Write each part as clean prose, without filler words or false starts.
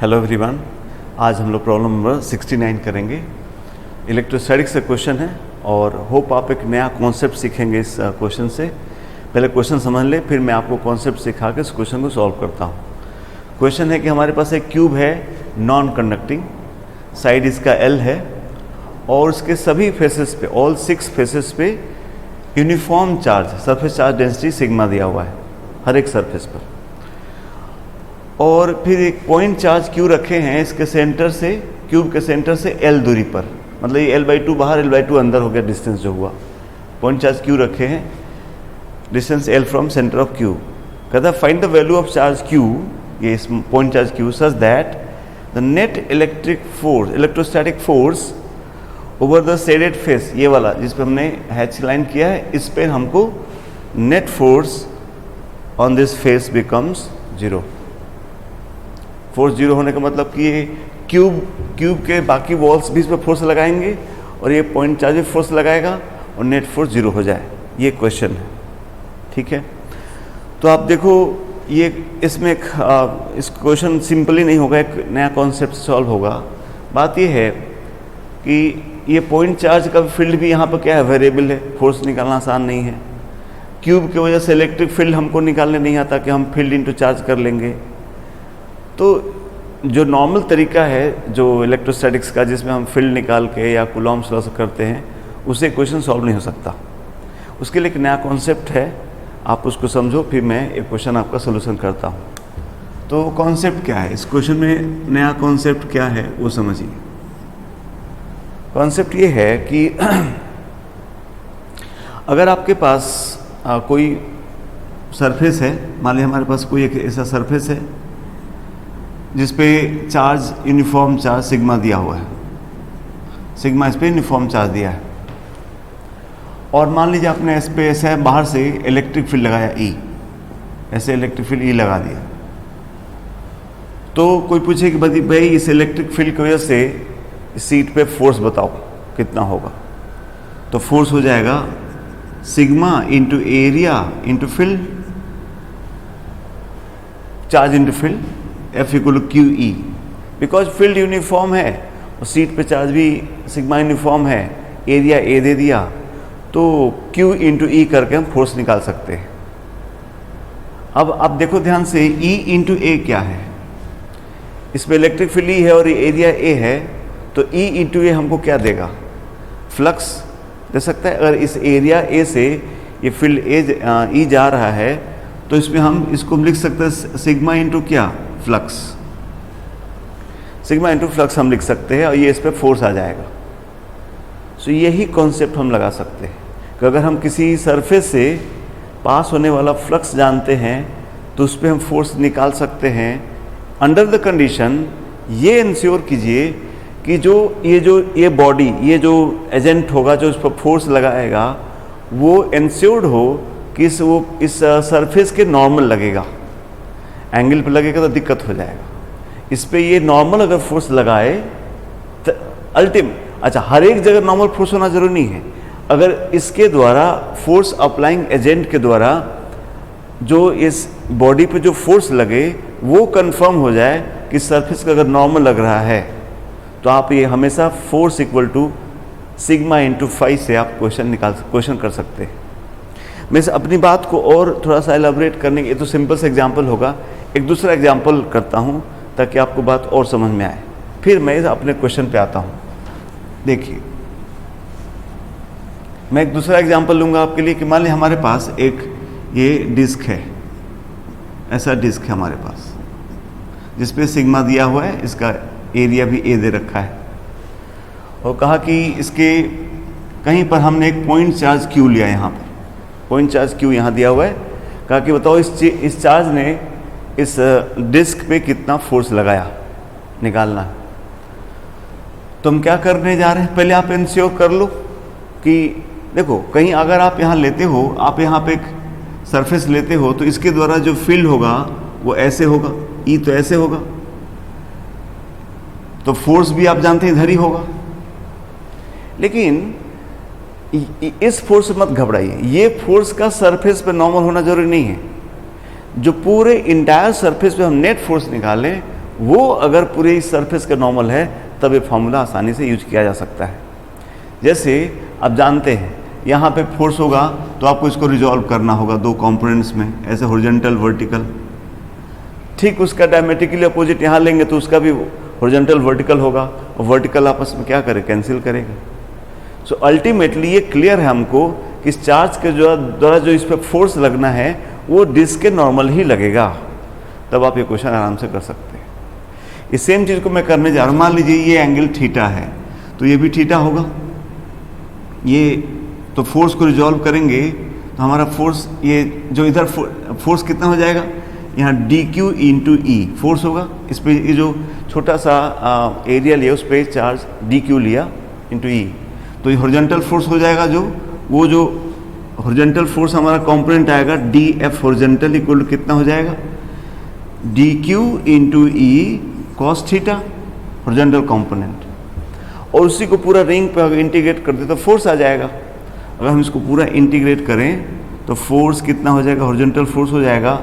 Hello everyone, आज हम लोग प्रॉब्लम नंबर 69 करेंगे। इलेक्ट्रोस्टैटिक्स से क्वेश्चन है और होप आप एक नया कॉन्सेप्ट सीखेंगे इस क्वेश्चन से। पहले क्वेश्चन समझ ले, फिर मैं आपको कॉन्सेप्ट सिखा के इस क्वेश्चन को सॉल्व करता हूँ। क्वेश्चन है कि हमारे पास एक क्यूब है नॉन कंडक्टिंग, साइड इसका L है और उसके सभी फेसेस पे, ऑल 6 फेसेस पे uniform charge, surface charge density sigma दिया हुआ है हर एक सरफेस पर। और फिर एक पॉइंट चार्ज Q रखे हैं इसके सेंटर से, क्यूब के सेंटर से L दूरी पर, मतलब ये L/2 बाहर, L/2 अंदर हो गया डिस्टेंस जो हुआ। पॉइंट चार्ज Q रखे हैं, distance L from centre of Q। कहता है find the value of charge Q, ये point charge Q, such that the net electric force, electrostatic force over the shaded face, ये वाला जिस पे हमने हैच लाइन किया है, इस पे हमको net force on this face becomes 0। Force 0 होने का मतलब कि ये क्यूब के बाकी वॉल्स भी इस पर फोर्स लगाएंगे और ये पॉइंट चार्ज भी फोर्स लगाएगा और नेट फोर्स 0 हो जाए। ये क्वेश्चन है, ठीक है। तो आप देखो ये इसमें इस क्वेश्चन सिंपली नहीं होगा, एक नया कॉन्सेप्ट सॉल्व होगा। बात ये है कि ये पॉइंट चार्ज का फील्ड भी यहाँ पर क्या है, वेरिएबल है, फोर्स निकालना आसान नहीं है। क्यूब की वजह से इलेक्ट्रिक फील्ड हमको निकालने नहीं आता कि हम फील्ड इनटू चार्ज कर लेंगे। तो जो नॉर्मल तरीका है जो इलेक्ट्रोस्टैटिक्स का, जिसमें हम फील्ड निकाल के या कूलॉम्स लॉ से करते हैं, उससे क्वेश्चन सॉल्व नहीं हो सकता। उसके लिए एक नया कॉन्सेप्ट है, आप उसको समझो, फिर मैं एक क्वेश्चन आपका सोल्यूशन करता हूँ। तो कॉन्सेप्ट क्या है इस क्वेश्चन में, नया कॉन्सेप्ट क्या है वो समझिए। कॉन्सेप्ट ये है कि अगर आपके पास कोई सरफेस है, मान लीजिए हमारे पास कोई एक ऐसा सरफेस है जिस पे चार्ज, यूनिफॉर्म चार्ज सिग्मा दिया हुआ है, सिग्मा इस पे यूनिफॉर्म चार्ज दिया है, और मान लीजिए आपने इस पे ऐसे बाहर से इलेक्ट्रिक फील्ड लगाया E, ऐसे इलेक्ट्रिक फील्ड E लगा दिया। तो कोई पूछे कि भाई इस इलेक्ट्रिक फील्ड की वजह से इस सीट पे फोर्स बताओ कितना होगा, तो फोर्स हो जाएगा sigma into area into field, charge into field, F equal to QE। Because field uniform है और सीट पे चार्ज भी सिग्मा यूनिफॉर्म है, एरिया A दे दिया, तो Q इंटू E करके हम फोर्स निकाल सकते हैं। अब आप देखो ध्यान से, E इंटू A क्या है, इसमें इलेक्ट्रिक फील्ड E है और एरिया A है, तो E इंटू A हमको क्या देगा, फ्लक्स दे सकता है। अगर इस एरिया A से ये फील्ड E जा रहा है, तो इसमें हम इसको लिख सकते हैं सिग्मा इंटू क्या, फ्लक्स, सिग्मा इंटू फ्लक्स हम लिख सकते हैं, और ये इस पर फोर्स आ जाएगा। सो यही कॉन्सेप्ट हम लगा सकते हैं कि अगर हम किसी सरफेस से पास होने वाला फ्लक्स जानते हैं तो उस पर हम फोर्स निकाल सकते हैं, अंडर द कंडीशन ये इंश्योर कीजिए कि ये बॉडी, ये जो एजेंट होगा जो इस पर फोर्स लगाएगा, वो इंश्योर्ड हो कि इस सरफेस के नॉर्मल लगेगा। एंगल पे लगेगा तो दिक्कत हो जाएगा। इस पे ये नॉर्मल अगर फोर्स लगाए तो अच्छा, हर एक जगह नॉर्मल फोर्स होना जरूरी नहीं है। अगर इसके द्वारा फोर्स अप्लाइंग एजेंट के द्वारा जो इस बॉडी पे जो फोर्स लगे वो कंफर्म हो जाए कि सरफेस का अगर नॉर्मल लग रहा है, तो आप ये हमेशा force equal to sigma into phi से आप क्वेश्चन कर सकते हैं। मैं अपनी बात को और थोड़ा सा एलाबोरेट करने के, ये तो सिंपल सा एग्जांपल होगा, एक दूसरा एग्जांपल करता हूँ ताकि आपको बात और समझ में आए, फिर मैं अपने क्वेश्चन पे आता हूँ। देखिए, मैं एक दूसरा एग्जांपल लूँगा आपके लिए कि मान लीजिए हमारे पास एक ये डिस्क है, ऐसा डिस्क है हमारे पास जिसपे सिग्मा दिया हुआ है, इसका एरिया भी A दे रखा है, और कहा कि इसके कहीं पर हमने एक पॉइंट चार्ज Q लिया, यहाँ पर पॉइंट चार्ज Q यहाँ दिया हुआ है। कहा कि बताओ इस चार्ज ने इस डिस्क पे कितना फोर्स लगाया, निकालना है। तो हम क्या करने जा रहे हैं, पहले आप इंश्योर कर लो कि देखो, कहीं अगर आप यहाँ लेते हो, आप यहाँ पे एक सरफेस लेते हो, तो इसके द्वारा जो फील्ड होगा वो ऐसे होगा, E तो ऐसे होगा, तो फोर्स भी आप जानते हैं इधर ही होगा। लेकिन इस फोर्स से मत घबराइए, ये फोर्स का सरफेस पे नॉर्मल होना जरूरी नहीं है। जो पूरे इंटायर सरफेस पे हम नेट फोर्स निकालें वो अगर पूरे इस सरफेस का नॉर्मल है तब ये फॉर्मूला आसानी से यूज किया जा सकता है। जैसे आप जानते हैं यहाँ पे फोर्स होगा तो आपको इसको रिजॉल्व करना होगा दो कंपोनेंट्स में, ऐसे हॉरिजॉन्टल वर्टिकल। ठीक उसका डायमेट्रिकली अपोजिट यहाँ लेंगे तो उसका भी हॉरिजॉन्टल वर्टिकल होगा, और वर्टिकल आपस में क्या करे, कैंसिल करेगा। सो अल्टीमेटली ये क्लियर है हमको कि इस चार्ज के द्वारा जो इस पर फोर्स लगना है वो डिस्क के नॉर्मल ही लगेगा। तब आप ये क्वेश्चन आराम से कर सकते हैं। इस सेम चीज़ को मैं करने जा रहा हूँ। मान लीजिए ये एंगल थीटा है तो ये भी थीटा होगा। ये तो फोर्स को रिजॉल्व करेंगे तो हमारा फोर्स, ये जो इधर फोर्स कितना हो जाएगा, यहाँ डी क्यू इंटू ई फोर्स होगा। इस पर ये जो छोटा सा एरिया लिया उस पर चार्ज डी क्यू लिया इंटू ई, तो ये हॉरिजॉन्टल फोर्स हो जाएगा। वो जो हॉरिजॉन्टल फोर्स हमारा कंपोनेंट आएगा d f horizontal equal to कितना हो जाएगा, d q into e cos theta horizontal component. और उसी को पूरा रिंग पे अगर इंटीग्रेट कर दे तो फोर्स आ जाएगा। अगर हम इसको पूरा इंटीग्रेट करें तो फोर्स कितना हो जाएगा, हॉरिजॉन्टल फोर्स हो जाएगा।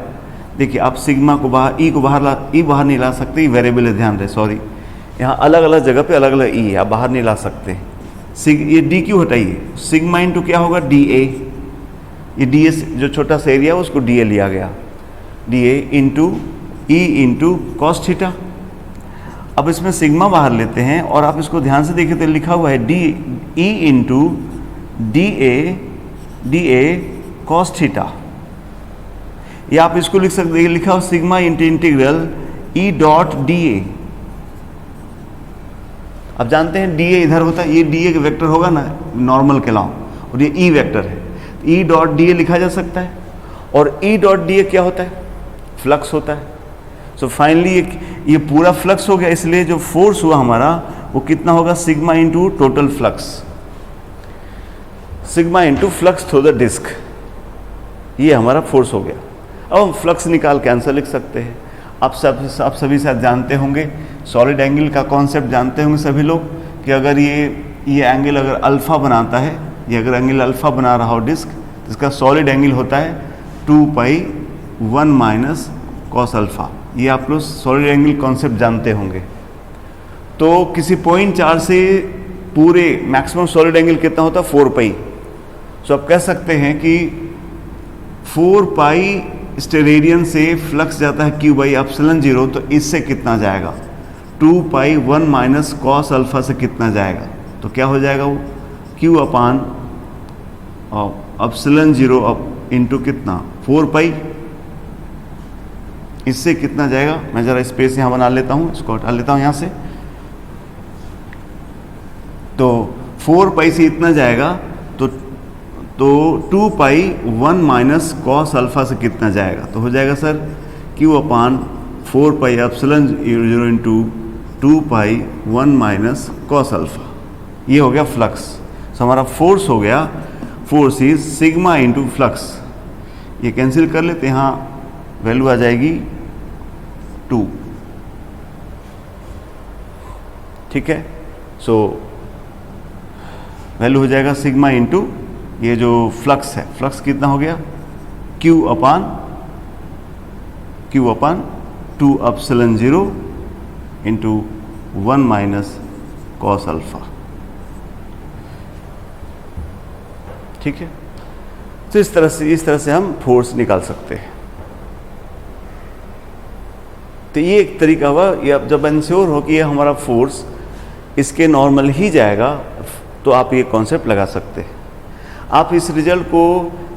देखिए आप सिग्मा को बाहर, ई को बाहर बाहर नहीं ला सकते, वेरिएबल है, ध्यान रहे, सॉरी, यहाँ अलग अलग जगह पे अलग अलग ई है, आप बाहर नहीं ला सकते। ये डी क्यू हटाइए, सिग्मा इंटू क्या होगा, डी ए। ये डी ए जो छोटा सा एरिया है उसको डी ए लिया गया, D A into E into cos theta. अब इसमें सिग्मा बाहर लेते हैं और आप इसको ध्यान से देखिए तो लिखा हुआ है D E into D A cos theta. या आप इसको लिख सकते हैं, लिखा हो sigma into integral E dot D A. आप जानते हैं डी ए इधर होता है, ये डी ए वेक्टर होगा ना नॉर्मल के अलावा, और ये ई वेक्टर है, ई डॉट डी ए लिखा जा सकता है। और ई डॉट डी ए क्या होता है, फ्लक्स होता है। सो फाइनली ये पूरा फ्लक्स हो गया, इसलिए जो फोर्स हुआ हमारा वो कितना होगा, sigma into total flux, sigma into flux through the disc, ये हमारा फोर्स हो गया। अब हम फ्लक्स निकाल के आंसर लिख सकते हैं। आप सभी शायद जानते होंगे, सॉलिड एंगल का कॉन्सेप्ट जानते होंगे सभी लोग, कि अगर ये एंगल अगर अल्फा बनाता है, ये अगर एंगल अल्फा बना रहा हो डिस्क, तो इसका सॉलिड एंगल होता है 2 पाई 1 माइनस कॉस अल्फा। ये आप लोग सॉलिड एंगल कॉन्सेप्ट जानते होंगे। तो किसी पॉइंट चार्ज से पूरे मैक्सिमम सॉलिड एंगल कितना होता है, 4 पाई। सो आप कह सकते हैं कि 4 पाई स्टेरेडियन से फ्लक्स जाता है क्यू बाई एप्सिलॉन 0, तो इससे कितना जाएगा, 2 पाई 1 माइनस कॉस अल्फा से कितना जाएगा, तो क्या हो जाएगा वो क्यू अपान एप्सिलॉन 0 अप इंटू कितना 4 पाई, इससे कितना जाएगा। मैं जरा स्पेस यहाँ बना लेता हूँ, इसको हटा लेता हूँ यहाँ से। तो 4 पाई से इतना जाएगा, तो 2 पाई 1 माइनस कॉस अल्फा से कितना जाएगा, तो हो जाएगा सर क्यू अपान 4 पाई एप्सिलॉन 0 इंटू 2 पाई 1 माइनस कॉस अल्फा। ये हो गया फ्लक्स। सो हमारा फोर्स हो गया, force is sigma into flux. ये कैंसिल कर लेते हैं, यहाँ वैल्यू आ जाएगी 2, ठीक है। सो वैल्यू हो जाएगा सिग्मा इंटू ये जो फ्लक्स है, फ्लक्स कितना हो गया, Q अपान 2 epsilon 0 into 1 minus cos alpha, ठीक है। तो इस तरह से हम फोर्स निकाल सकते हैं। तो ये एक तरीका हुआ। ये अब जब इंश्योर हो कि ये हमारा फोर्स इसके नॉर्मल ही जाएगा, तो आप ये कॉन्सेप्ट लगा सकते हैं। आप इस रिजल्ट को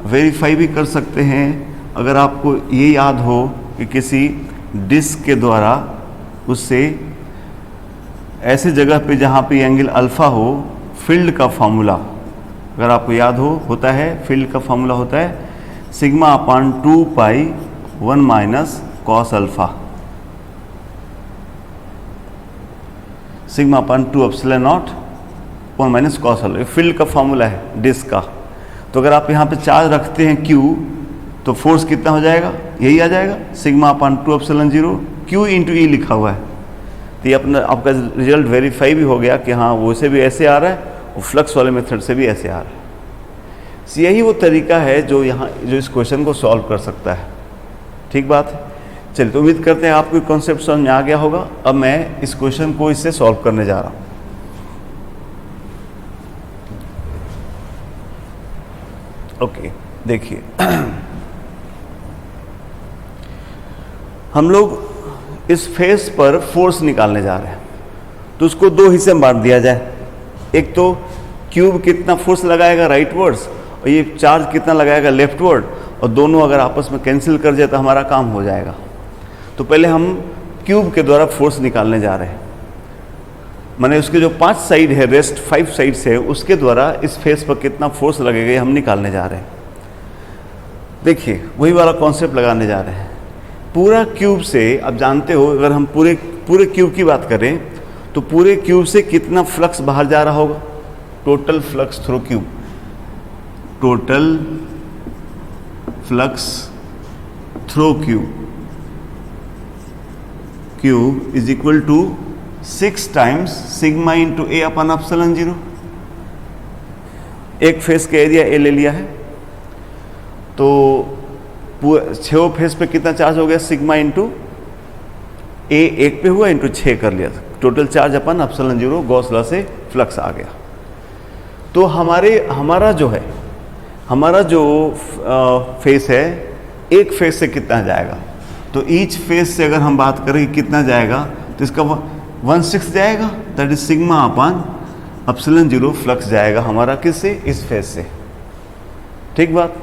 वेरीफाई भी कर सकते हैं अगर आपको ये याद हो कि किसी डिस्क के द्वारा उससे ऐसे जगह पे जहाँ पे एंगल अल्फा हो, फील्ड का फॉर्मूला अगर आपको याद हो, होता है फील्ड का फॉर्मूला होता है sigma upon 2 pi 1 minus cos alpha, sigma upon 2 epsilon not 1 minus cos alpha, field का फॉर्मूला है डिस्क का। तो अगर आप यहाँ पे चार्ज रखते हैं Q, तो फोर्स कितना हो जाएगा, यही आ जाएगा sigma upon 2 epsilon 0, Q into e लिखा हुआ है। तो ये अपना आपका रिजल्ट वेरीफाई भी हो गया कि हाँ वैसे भी ऐसे आ रहा है और फ्लक्स वाले मेथड से भी ऐसे आ रहा है। यही वो तरीका है जो इस क्वेश्चन को सॉल्व कर सकता है, ठीक बात है। चलिए, तो उम्मीद करते हैं आपको कॉन्सेप्ट समझ में आ गया होगा। अब मैं इस क्वेश्चन को इससे सॉल्व करने जा रहा हूं। ओके, देखिए हम लोग इस फेस पर फोर्स निकालने जा रहे हैं, तो उसको दो हिस्से में बांट दिया जाए। एक तो क्यूब कितना फोर्स लगाएगा राइटवर्ड्स, और ये चार्ज कितना लगाएगा लेफ्टवर्ड, और दोनों अगर आपस में कैंसिल कर जाए तो हमारा काम हो जाएगा। तो पहले हम क्यूब के द्वारा फोर्स निकालने जा रहे हैं, माने उसके जो 5 साइड है, रेस्ट 5 साइड्स है, उसके द्वारा इस फेस पर कितना फोर्स लगेगा ये हम निकालने जा रहे हैं। देखिए, वही वाला कॉन्सेप्ट लगाने जा रहे हैं। पूरा क्यूब से, आप जानते हो, अगर हम पूरे क्यूब की बात करें तो पूरे क्यूब से कितना फ्लक्स बाहर जा रहा होगा? Total flux through cube, total flux through cube is equal to 6 times sigma into a upon epsilon 0। एक फेस का एरिया ए ले लिया है, तो 6 फेस पे कितना चार्ज हो गया? सिग्मा इंटू ए, एक पे हुआ इंटू 6 कर लिया, टोटल चार्ज अपन एप्सिलॉन 0, गॉस लॉ से फ्लक्स आ गया। तो हमारा जो फेस है, एक फेस से कितना जाएगा? तो ईच फेस से अगर हम बात करें कितना जाएगा, तो इसका 1/6 जाएगा, that is sigma upon epsilon 0 flux जाएगा हमारा किससे? इस फेस से। ठीक बात।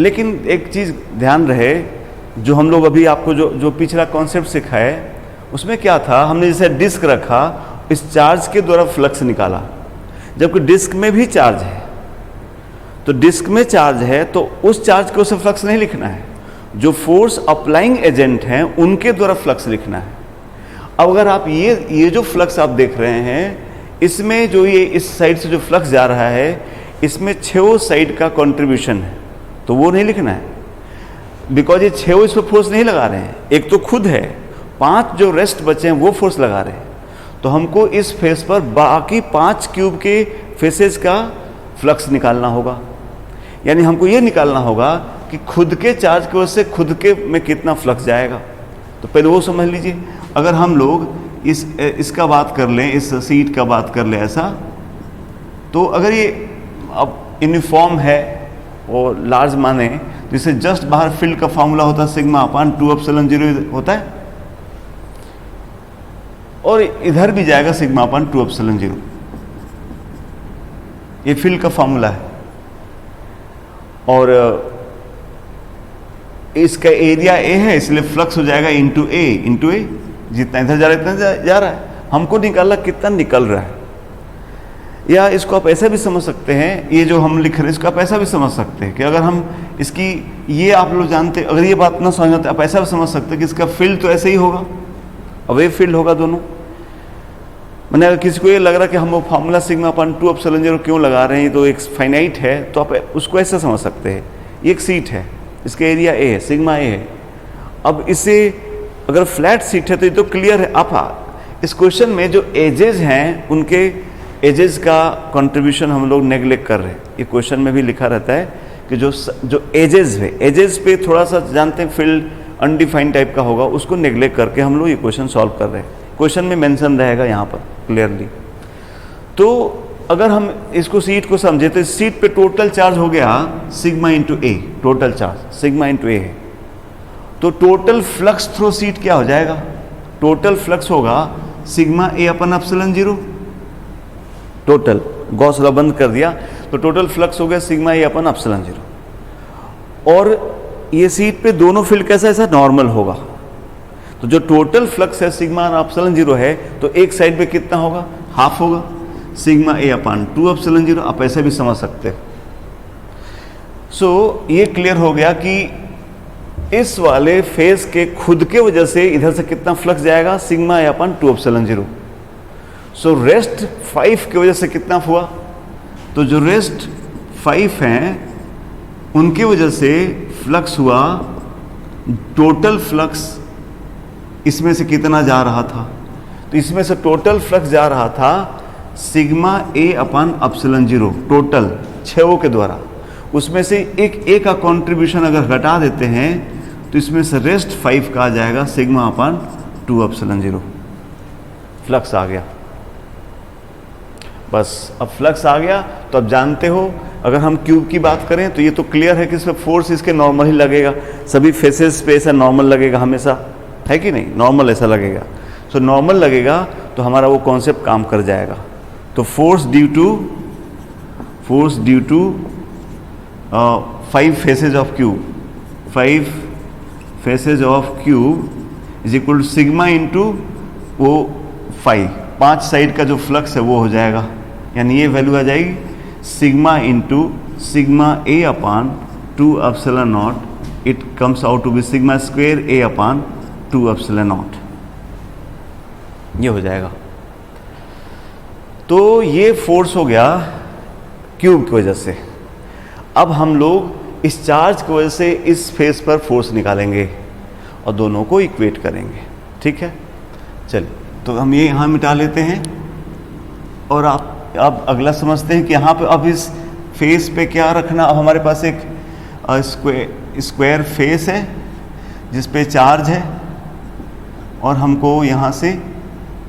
लेकिन एक चीज ध्यान रहे, जो हम लोग अभी आपको जो पिछला कॉन्सेप्ट सिखाए, उसमें क्या था, हमने जैसे डिस्क रखा, इस चार्ज के द्वारा फ्लक्स निकाला, जबकि डिस्क में भी चार्ज है। तो डिस्क में चार्ज है तो उस चार्ज को उसे फ्लक्स नहीं लिखना है, जो फोर्स अप्लाइंग एजेंट हैं उनके द्वारा फ्लक्स लिखना है। अब अगर आप ये जो फ्लक्स आप देख रहे हैं, इसमें जो ये इस साइड से जो फ्लक्स जा रहा है, इसमें 6 साइड का कंट्रीब्यूशन है, तो वो नहीं लिखना है, बिकॉज ये 6 इस पर फोर्स नहीं लगा रहे हैं। एक तो खुद है, 5 जो रेस्ट बचे हैं वो फोर्स लगा रहे हैं। तो हमको इस फेस पर बाकी 5 क्यूब के फेसेस का फ्लक्स निकालना होगा। यानी हमको ये निकालना होगा कि खुद के चार्ज की वजह से खुद के में कितना फ्लक्स जाएगा। तो पहले वो समझ लीजिए। अगर हम लोग इसका बात कर लें, इस सीट का बात कर लें ऐसा, तो अगर ये अब यूनिफॉर्म है और लार्ज माने, जिससे जस्ट बाहर फील्ड का फॉर्मूला होता है सिग्मा अपन 2 एप्सिलॉन 0 होता है, और इधर भी जाएगा सिग्मा अपन 2 एप्सिलॉन 0। ये फील्ड का फॉर्मूला है, और इसका एरिया ए है, इसलिए फ्लक्स हो जाएगा इंटू ए, जितना इधर जा रहा है इतना जा रहा है। हमको निकालना कितना निकल रहा है। या इसको आप ऐसा भी समझ सकते हैं, ये जो हम लिख रहे हैं इसको आप ऐसा भी समझ सकते हैं कि अगर हम इसकी, ये आप लोग जानते, अगर ये बात ना समझ आते, आप ऐसा भी समझ सकते हैं कि इसका फील्ड तो ऐसे ही होगा, अवे फील्ड होगा दोनों। मैंने अगर किसी को ये लग रहा है कि हम वो फॉर्मूला सिग्मा अपन 2 एप्सिलॉन 0 क्यों लगा रहे हैं, तो एक फाइनाइट है, तो आप उसको ऐसे समझ सकते हैं। ये एक सीट है, इसका एरिया ए है, सिग्मा ए है। अब इसे अगर फ्लैट सीट है तो ये तो क्लियर है। आप इस क्वेश्चन में जो एजेस हैं, उनके एजेस का कंट्रीब्यूशन हम लोग नेग्लेक्ट कर रहे हैं। ये क्वेश्चन में भी लिखा रहता है कि जो एजेस है, एजेस पे थोड़ा सा जानते हैं फील्ड अनडिफाइंड टाइप का होगा, उसको नेग्लेक्ट करके हम लोग ये क्वेश्चन सॉल्व कर रहे हैं। क्वेश्चन में मेंशन रहेगा यहाँ पर क्लियरली। तो अगर हम इसको सीट को समझे तो इस सीट पे टोटल चार्ज हो गया सिग्मा इंटू ए, टोटल चार्ज सिग्मा इंटू ए है। तो टोटल फ्लक्स थ्रू सीट क्या हो जाएगा? टोटल फ्लक्स होगा सिग्मा ए upon epsilon 0। Total Gauss law बंद कर दिया तो टोटल फ्लक्स हो गया सिग्मा ए अपन एप्सिलॉन 0। और ये सीट पे दोनों फील्ड कैसा ऐसा नॉर्मल होगा। तो जो टोटल फ्लक्स है सिग्मा एप्सिलॉन 0 है, तो एक साइड पे कितना होगा? हाफ होगा सिग्मा ए अपन 2 एप्सिलॉन 0। आप ऐसे भी समझ सकते हैं। सो ये क्लियर हो गया कि इस वाले फेस के खुद के वजह से इधर से कितना फ्लक्स जाएगा? सिग्मा ए अपन 2 एप्सिलॉन 0। सो रेस्ट 5 की वजह से कितना हुआ? तो जो रेस्ट 5 हैं उनकी वजह से फ्लक्स हुआ, टोटल फ्लक्स इसमें से कितना जा रहा था? तो इसमें से टोटल फ्लक्स जा रहा था सिग्मा ए अपन एप्सिलॉन 0, टोटल 6 के द्वारा। उसमें से एक ए का कंट्रीब्यूशन अगर घटा देते हैं तो इसमें से रेस्ट 5 का आ जाएगा सिग्मा अपान 2 एप्सिलॉन 0। फ्लक्स आ गया, बस अब फ्लक्स आ गया। तो अब जानते हो अगर हम क्यूब की बात करें तो ये तो क्लियर है कि इसमें फोर्स इसके नॉर्मल ही लगेगा, सभी फेसेस पे ऐसा नॉर्मल लगेगा हमेशा, है कि नहीं, नॉर्मल ऐसा लगेगा। सो नॉर्मल लगेगा तो हमारा वो कॉन्सेप्ट काम कर जाएगा। तो force due to 5 faces of cube, 5 faces of cube is equal to sigma into वो 5 साइड का जो फ्लक्स है वो हो जाएगा, यानी ये वैल्यू आ जाएगी sigma into sigma a upon 2 epsilon naught, it comes out to be sigma square a upon 2 epsilon naught, ये हो जाएगा। तो ये फोर्स हो गया क्यूब की वजह से। अब हम लोग इस चार्ज की वजह से इस फेस पर फोर्स निकालेंगे और दोनों को इक्वेट करेंगे, ठीक है। चलिए तो हम ये यहाँ मिटा लेते हैं और आप अब अगला समझते हैं कि यहाँ पे अब इस फेस पे क्या रखना। अब हमारे पास एक स्क्वायर फेस है जिस पे चार्ज है और हमको यहाँ से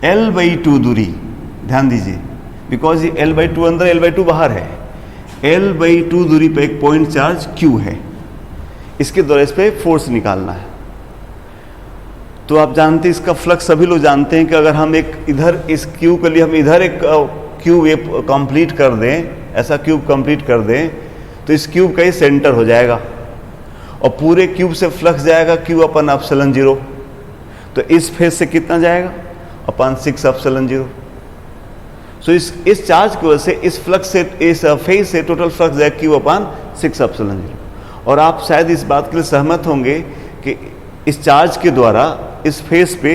L/2 दूरी, ध्यान दीजिए, बिकॉज ये L/2 अंदर L/2 बाहर है, L/2 दूरी पे एक पॉइंट चार्ज Q है, इसके द्वारा इस पे फोर्स निकालना है। तो आप जानते हैं इसका फ्लक्स, सभी लोग जानते हैं कि अगर हम एक इधर इस क्यूब के लिए हम इधर एक क्यूब ये कंप्लीट कर दें, ऐसा क्यूब कंप्लीट कर दें तो इस क्यूब का ही सेंटर हो जाएगा और पूरे क्यूब से फ्लक्स जाएगा Q अपन एप्सिलॉन 0। तो इस फेस से कितना जाएगा अपन 6 एप्सिलॉन 0। सो इस चार्ज की वजह से इस फ्लक्स से, इस फेस से टोटल फ्लक्स जाएगा Q अपन 6 एप्सिलॉन 0। और आप शायद इस बात के लिए सहमत होंगे कि इस चार्ज के द्वारा इस फेस पे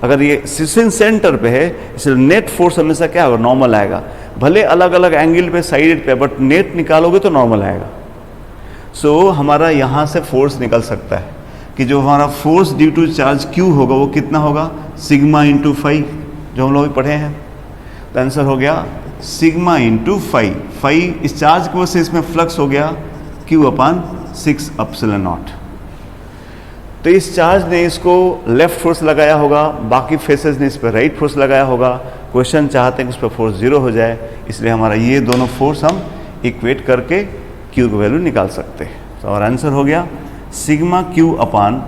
अगर ये सेंटर पे है, इसलिए नेट फोर्स हमेशा क्या होगा, नॉर्मल आएगा। भले अलग अलग एंगल पे, साइड पे, बट नेट निकालोगे तो नॉर्मल आएगा। सो हमारा यहाँ से फोर्स निकल सकता है कि जो हमारा force due to charge Q होगा वो कितना होगा, सिग्मा इंटू 5, जो हम लोग पढ़े हैं। तो आंसर हो गया सिग्मा इंटू 5 इस चार्ज की वजह से इसमें फ्लक्स हो गया Q अपान 6 एप्सिलॉन नॉट। तो इस चार्ज ने इसको लेफ्ट फोर्स लगाया होगा, बाकी फेसेस ने इस पर राइट फोर्स लगाया होगा। क्वेश्चन चाहते हैं कि उस पर फोर्स 0 हो जाए, इसलिए हमारा ये दोनों फोर्स हम इक्वेट करके Q की वैल्यू निकाल सकते हैं। तो हमारा आंसर हो गया sigma Q upon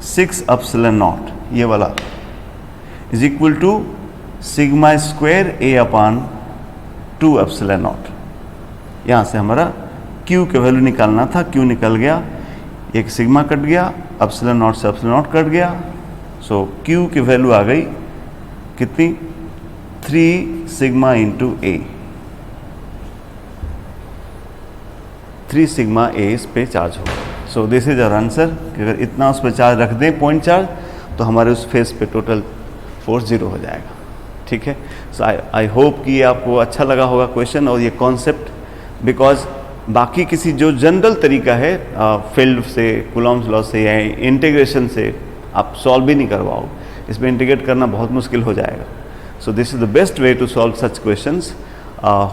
6 epsilon naught, ये वाला, is equal to sigma square a upon 2 epsilon naught. यहाँ से हमारा Q की वैल्यू निकालना था, Q निकल गया, एक सिग्मा कट गया, एप्सिलॉन नॉट से एप्सिलॉन नॉट कट गया। सो Q की वैल्यू आ गई कितनी, 3 sigma into a, 3 sigma a इस पे चार्ज होगा। So this is our answer कि अगर इतना उस पर चार्ज रख दें, पॉइंट चार्ज, तो हमारे उस फेस पे टोटल फोर्स 0 हो जाएगा, ठीक है। सो आई होप कि ये आपको अच्छा लगा होगा क्वेश्चन और ये कॉन्सेप्ट, बिकॉज बाकी किसी जो जनरल तरीका है फील्ड से, कूलॉम्स लॉ से या इंटीग्रेशन से आप सॉल्व भी नहीं करवाओ, इसमें इंटीग्रेट करना बहुत मुश्किल हो जाएगा। So this is the best way to solve such questions.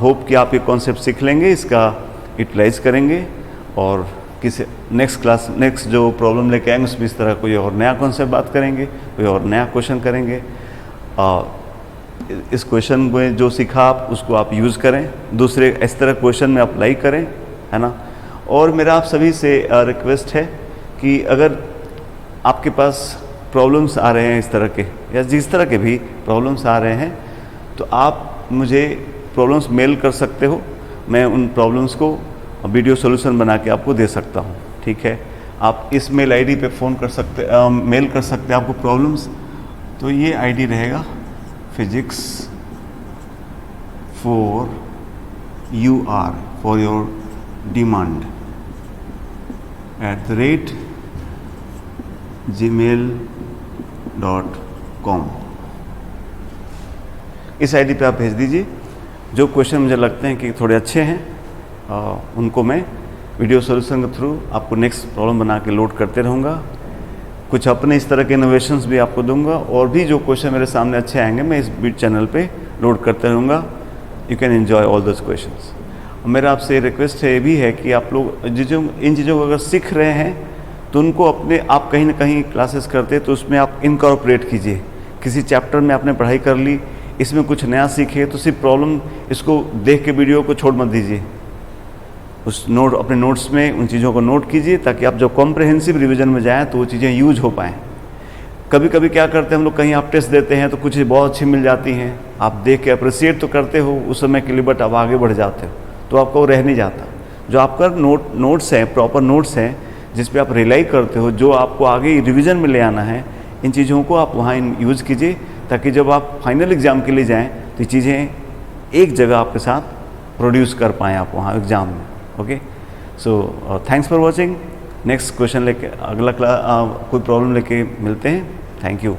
Hope कि आप ये कॉन्सेप्ट सीख लेंगे, इसका यूटिलाइज करेंगे और किसी नेक्स्ट क्लास, नेक्स्ट जो प्रॉब्लम लेके आएंगे उसमें इस तरह कोई और नया कॉन्सेप्ट बात करेंगे, कोई और नया क्वेश्चन करेंगे। इस क्वेश्चन में जो सीखा आप उसको आप यूज़ करें, दूसरे इस तरह क्वेश्चन में अप्लाई करें, है ना। और मेरा आप सभी से रिक्वेस्ट है कि अगर आपके पास प्रॉब्लम्स आ रहे हैं इस तरह के या जिस तरह के भी प्रॉब्लम्स आ रहे हैं, तो आप मुझे प्रॉब्लम्स मेल कर सकते हो, मैं उन प्रॉब्लम्स को वीडियो सॉल्यूशन बना के आपको दे सकता हूँ, ठीक है। आप इस मेल आईडी पे फ़ोन कर सकते, मेल कर सकते हैं आपको प्रॉब्लम्स। तो ये आईडी रहेगा physics for UR for your demand @gmail.com। इस आईडी पे आप भेज दीजिए। जो क्वेश्चन मुझे लगते हैं कि थोड़े अच्छे हैं उनको मैं वीडियो सॉल्यूशन के थ्रू आपको नेक्स्ट प्रॉब्लम बना के लोड करते रहूँगा। कुछ अपने इस तरह के इनोवेशंस भी आपको दूंगा और भी जो क्वेश्चन मेरे सामने अच्छे आएंगे मैं इस चैनल पे लोड करते रहूँगा। You can enjoy all those questions. मेरा आपसे रिक्वेस्ट है भी है कि आप लोग इन चीज़ों को अगर सीख रहे हैं तो उनको अपने आप कहीं ना कहीं क्लासेस करते तो उसमें आप इनकॉर्पोरेट कीजिए। किसी चैप्टर में आपने पढ़ाई कर ली, इसमें कुछ नया सीखे तो सिर्फ प्रॉब्लम इसको देख के वीडियो को छोड़ मत दीजिए। उस नोट अपने नोट्स में उन चीज़ों को नोट कीजिए ताकि आप जब कॉम्प्रहेंसिव रिवीजन में जाएँ तो वो चीज़ें यूज हो पाएँ। कभी कभी क्या करते हैं हम लोग, कहीं आप टेस्ट देते हैं तो कुछ बहुत अच्छी मिल जाती हैं, आप देख के अप्रिसिएट तो करते हो उस समय के लिए, बट आप आगे बढ़ जाते हो तो आपका वो रह नहीं जाता। जो आपका नोट्स हैं, प्रॉपर नोट्स हैं जिस पे आप रिलाई करते हो, जो आपको आगे रिवीजन में ले आना है, इन चीज़ों को आप वहाँ यूज़ कीजिए ताकि जब आप फाइनल एग्ज़ाम के लिए जाएँ तो ये चीज़ें एक जगह आपके साथ प्रोड्यूस कर पाएँ आप वहाँ एग्ज़ाम में। Okay, so thanks for watching. Next question लेके अगला कोई प्रॉब्लम लेके मिलते हैं। Thank you.